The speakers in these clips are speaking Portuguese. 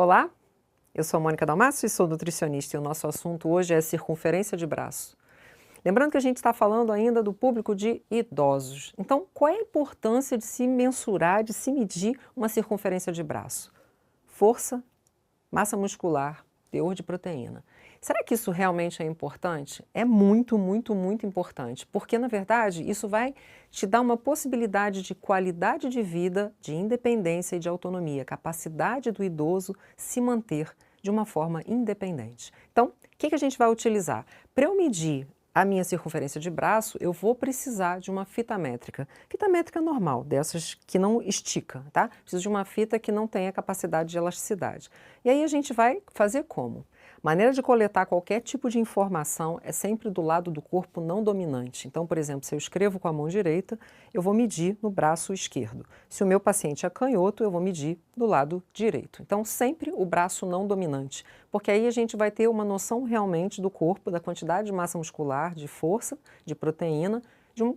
Olá, eu sou a Mônica Dalmacio e sou nutricionista e o nosso assunto hoje é circunferência de braço. Lembrando que a gente está falando ainda do público de idosos. Então, qual é a importância de se mensurar, de se medir uma circunferência de braço? Força, massa muscular, teor de proteína. Será que isso realmente é importante? É muito, muito, muito importante, porque na verdade isso vai te dar uma possibilidade de qualidade de vida, de independência e de autonomia, capacidade do idoso se manter de uma forma independente. Então, o que a gente vai utilizar? Para eu medir a minha circunferência de braço, eu vou precisar de uma fita métrica. Fita métrica normal, dessas que não estica, tá? Preciso de uma fita que não tenha capacidade de elasticidade. E aí a gente vai fazer como? Maneira de coletar qualquer tipo de informação é sempre do lado do corpo não dominante. Então, por exemplo, se eu escrevo com a mão direita, eu vou medir no braço esquerdo. Se o meu paciente é canhoto, eu vou medir do lado direito. Então, sempre o braço não dominante, porque aí a gente vai ter uma noção realmente do corpo, da quantidade de massa muscular, de força, de proteína,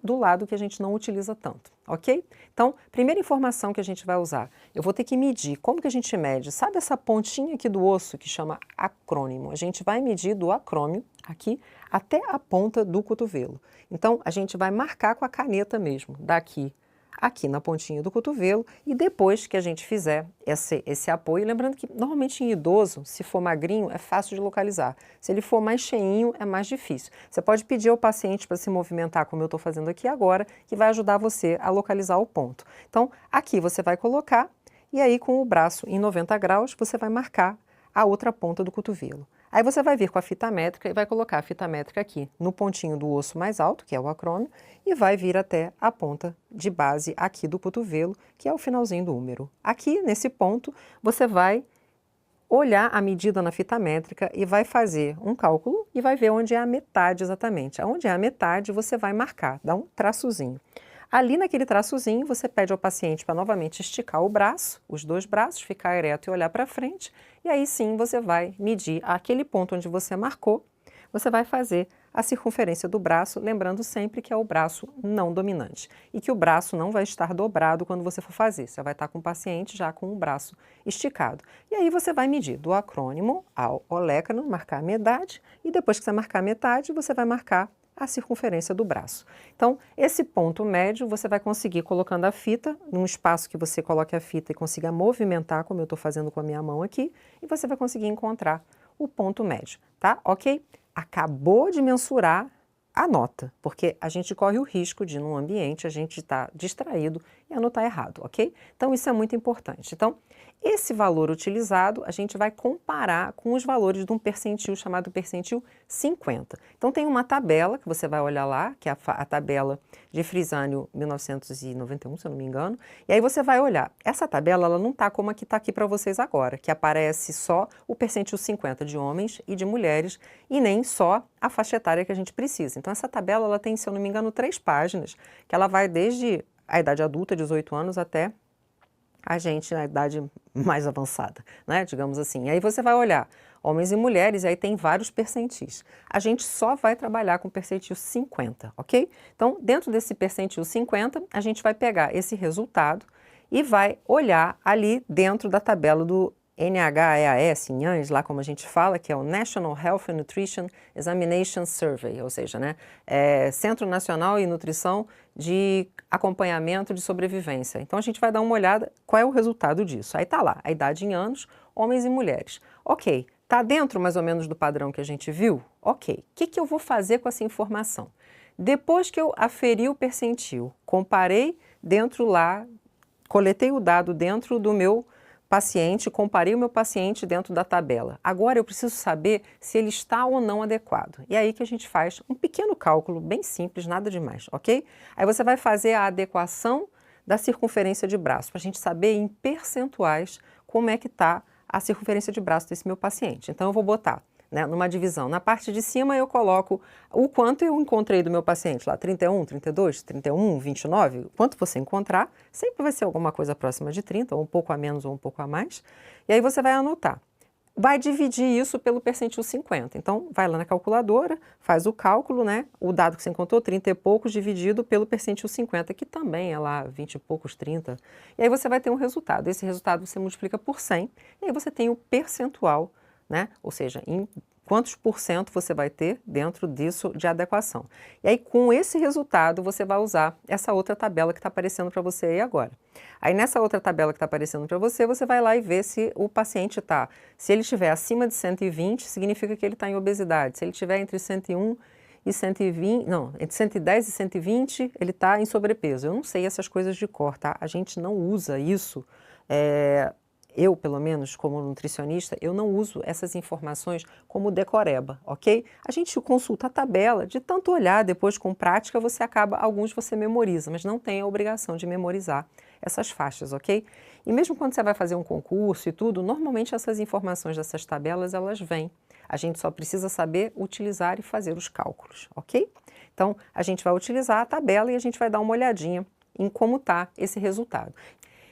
do lado que a gente não utiliza tanto, ok? Então, primeira informação que a gente vai usar, eu vou ter que medir. Como que a gente mede? Sabe essa pontinha aqui do osso que chama acrônimo? A gente vai medir do acrônimo aqui até a ponta do cotovelo. Então, a gente vai marcar com a caneta mesmo, daqui aqui na pontinha do cotovelo, e depois que a gente fizer esse apoio, lembrando que normalmente em idoso, se for magrinho, é fácil de localizar. Se ele for mais cheinho, é mais difícil. Você pode pedir ao paciente para se movimentar, como eu estou fazendo aqui agora, que vai ajudar você a localizar o ponto. Então, aqui você vai colocar, e aí com o braço em 90 graus, você vai marcar a outra ponta do cotovelo. Aí você vai vir com a fita métrica e vai colocar a fita métrica aqui no pontinho do osso mais alto, que é o acrônimo, e vai vir até a ponta de base aqui do cotovelo, que é o finalzinho do húmero. Aqui, nesse ponto, você vai olhar a medida na fita métrica e vai fazer um cálculo e vai ver onde é a metade exatamente. Onde é a metade, você vai marcar, dá um traçozinho. Ali naquele traçozinho, você pede ao paciente para novamente esticar o braço, os dois braços, ficar ereto e olhar para frente, e aí sim você vai medir aquele ponto onde você marcou, você vai fazer a circunferência do braço, lembrando sempre que é o braço não dominante, e que o braço não vai estar dobrado quando você for fazer, você vai estar com o paciente já com o braço esticado. E aí você vai medir do acrônimo ao olecano, marcar a metade, e depois que você marcar a metade, você vai marcar a circunferência do braço. Então, esse ponto médio você vai conseguir colocando a fita num espaço que você coloque a fita e consiga movimentar, como eu estou fazendo com a minha mão aqui, e você vai conseguir encontrar o ponto médio, tá? Ok? Acabou de mensurar, anota, porque a gente corre o risco de, num ambiente, a gente estar distraído e anotar errado, ok? Então, isso é muito importante. Então, esse valor utilizado, a gente vai comparar com os valores de um percentil chamado percentil 50. Então, tem uma tabela que você vai olhar lá, que é a tabela de Frisânio 1991, se eu não me engano, e aí você vai olhar. Essa tabela, ela não está como a que está aqui para vocês agora, que aparece só o percentil 50 de homens e de mulheres, e nem só a faixa etária que a gente precisa. Então, essa tabela, ela tem, se eu não me engano, 3 páginas, que ela vai desde a idade adulta, 18 anos, até a gente na idade mais avançada, né, digamos assim. E aí você vai olhar homens e mulheres, e aí tem vários percentis. A gente só vai trabalhar com percentil 50, ok? Então, dentro desse percentil 50, a gente vai pegar esse resultado e vai olhar ali dentro da tabela do NHEAS, NHANES, lá como a gente fala, que é o National Health and Nutrition Examination Survey, ou seja, né, Centro Nacional de Nutrição de Acompanhamento de Sobrevivência. Então a gente vai dar uma olhada qual é o resultado disso. Aí tá lá, a idade em anos, homens e mulheres. Ok, tá dentro mais ou menos do padrão que a gente viu? Ok, o que eu vou fazer com essa informação? Depois que eu aferi o percentil, comparei dentro lá, coletei o dado dentro do meu paciente, comparei o meu paciente dentro da tabela. Agora eu preciso saber se ele está ou não adequado. E aí que a gente faz um pequeno cálculo, bem simples, nada demais, ok? Aí você vai fazer a adequação da circunferência de braço, para a gente saber em percentuais como é que está a circunferência de braço desse meu paciente. Então eu vou botar, né, numa divisão. Na parte de cima eu coloco o quanto eu encontrei do meu paciente, lá 31, 32, 31, 29, quanto você encontrar, sempre vai ser alguma coisa próxima de 30, ou um pouco a menos ou um pouco a mais, e aí você vai anotar. vai dividir isso pelo percentil 50. Então, vai lá na calculadora, faz o cálculo, né? O dado que você encontrou, 30 e poucos, dividido pelo percentil 50, que também é lá 20 e poucos, 30. E aí você vai ter um resultado. Esse resultado você multiplica por 100, e aí você tem o percentual, né? Ou seja, em quantos por cento você vai ter dentro disso de adequação. E aí, com esse resultado, você vai usar essa outra tabela que está aparecendo para você aí agora. Aí, nessa outra tabela que está aparecendo para você, você vai lá e vê se o paciente está. Se ele estiver acima de 120, significa que ele está em obesidade. Se ele estiver entre 101 e 120, não, entre 110 e 120, ele está em sobrepeso. Eu não sei essas coisas de cor, tá? A gente não usa isso. Eu, pelo menos, como nutricionista, eu não uso essas informações como decoreba, ok? A gente consulta a tabela, de tanto olhar, depois com prática, alguns você memoriza, mas não tem a obrigação de memorizar essas faixas, ok? E mesmo quando você vai fazer um concurso e tudo, normalmente essas informações dessas tabelas, elas vêm. A gente só precisa saber utilizar e fazer os cálculos, ok? Então, a gente vai utilizar a tabela e a gente vai dar uma olhadinha em como está esse resultado.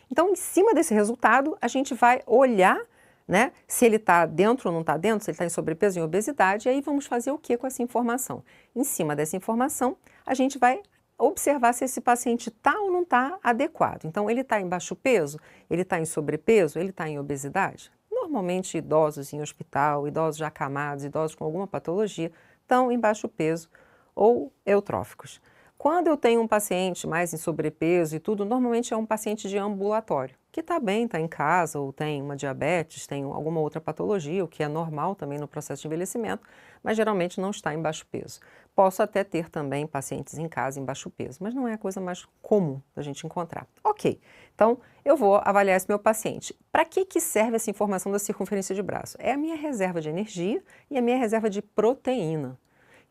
Então, em cima desse resultado, a gente vai olhar, né, se ele está dentro ou não está dentro, se ele está em sobrepeso ou em obesidade, e aí vamos fazer o que com essa informação? Em cima dessa informação, a gente vai observar se esse paciente está ou não está adequado. Então, ele está em baixo peso? Ele está em sobrepeso? Ele está em obesidade? Normalmente, idosos em hospital, idosos já acamados, idosos com alguma patologia, estão em baixo peso ou eutróficos. Quando eu tenho um paciente mais em sobrepeso e tudo, normalmente é um paciente de ambulatório, que está bem, está em casa, ou tem uma diabetes, tem alguma outra patologia, o que é normal também no processo de envelhecimento, mas geralmente não está em baixo peso. Posso até ter também pacientes em casa em baixo peso, mas não é a coisa mais comum da gente encontrar. Ok, então eu vou avaliar esse meu paciente. Para que serve essa informação da circunferência de braço? É a minha reserva de energia e a minha reserva de proteína.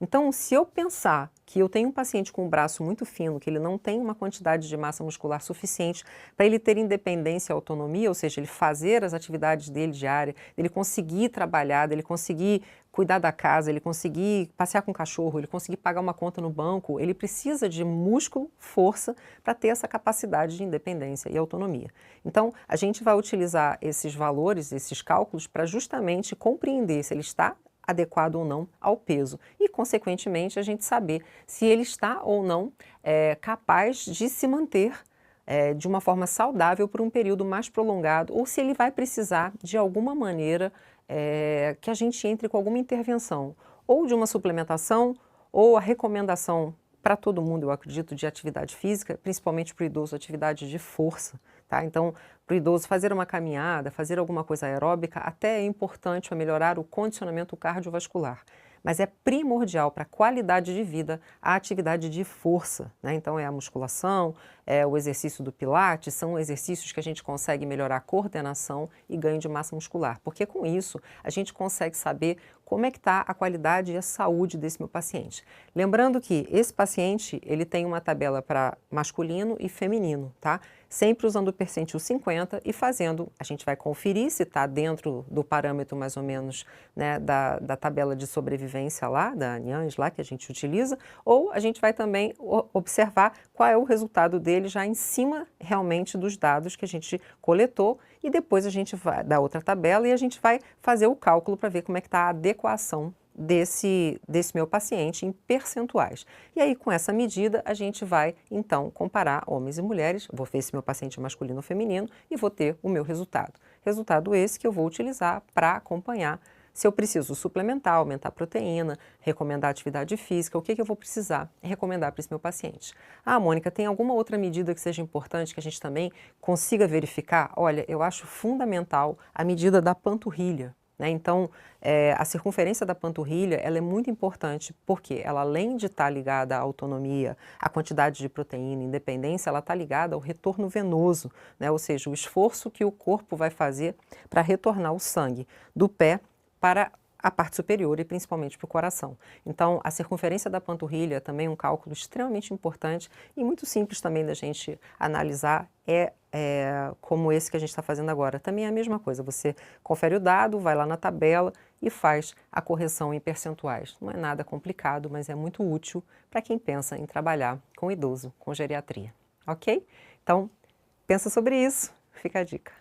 Então, se eu pensar que eu tenho um paciente com um braço muito fino, que ele não tem uma quantidade de massa muscular suficiente para ele ter independência e autonomia, ou seja, ele fazer as atividades dele diárias, ele conseguir trabalhar, ele conseguir cuidar da casa, ele conseguir passear com o cachorro, ele conseguir pagar uma conta no banco, ele precisa de músculo, força, para ter essa capacidade de independência e autonomia. Então, a gente vai utilizar esses valores, esses cálculos, para justamente compreender se ele está adequado ou não ao peso e, consequentemente, a gente saber se ele está ou não capaz de se manter de uma forma saudável por um período mais prolongado ou se ele vai precisar, de alguma maneira, que a gente entre com alguma intervenção, ou de uma suplementação, ou a recomendação para todo mundo, eu acredito, de atividade física, principalmente para o idoso, atividade de força. Tá? Então, para o idoso fazer uma caminhada, fazer alguma coisa aeróbica, até é importante para melhorar o condicionamento cardiovascular. Mas é primordial para a qualidade de vida a atividade de força, né? Então é a musculação, é o exercício do pilates, são exercícios que a gente consegue melhorar a coordenação e ganho de massa muscular, porque com isso a gente consegue saber como é que está a qualidade e a saúde desse meu paciente. Lembrando que esse paciente, ele tem uma tabela para masculino e feminino, tá? Sempre usando o percentil 50 e fazendo, a gente vai conferir se está dentro do parâmetro mais ou menos, né, da tabela de sobrevivência lá, da NIANS lá que a gente utiliza, ou a gente vai também observar qual é o resultado dele já em cima realmente dos dados que a gente coletou e depois a gente vai dar outra tabela e a gente vai fazer o cálculo para ver como é que está a adequação desse meu paciente em percentuais. E aí, com essa medida, a gente vai, então, comparar homens e mulheres, vou ver se meu paciente é masculino ou feminino e vou ter o meu resultado. Resultado esse que eu vou utilizar para acompanhar se eu preciso suplementar, aumentar a proteína, recomendar atividade física, o que eu vou precisar recomendar para esse meu paciente. Ah, Mônica, tem alguma outra medida que seja importante que a gente também consiga verificar? Olha, eu acho fundamental a medida da panturrilha. Então, a circunferência da panturrilha ela é muito importante porque ela, além de estar ligada à autonomia, à quantidade de proteína, independência, ela está ligada ao retorno venoso, né? Ou seja, o esforço que o corpo vai fazer para retornar o sangue do pé para a parte superior e principalmente para o coração. Então, a circunferência da panturrilha também é um cálculo extremamente importante e muito simples também da gente analisar, como esse que a gente está fazendo agora. Também é a mesma coisa, você confere o dado, vai lá na tabela e faz a correção em percentuais. Não é nada complicado, mas é muito útil para quem pensa em trabalhar com idoso, com geriatria, ok? Então, pensa sobre isso, fica a dica.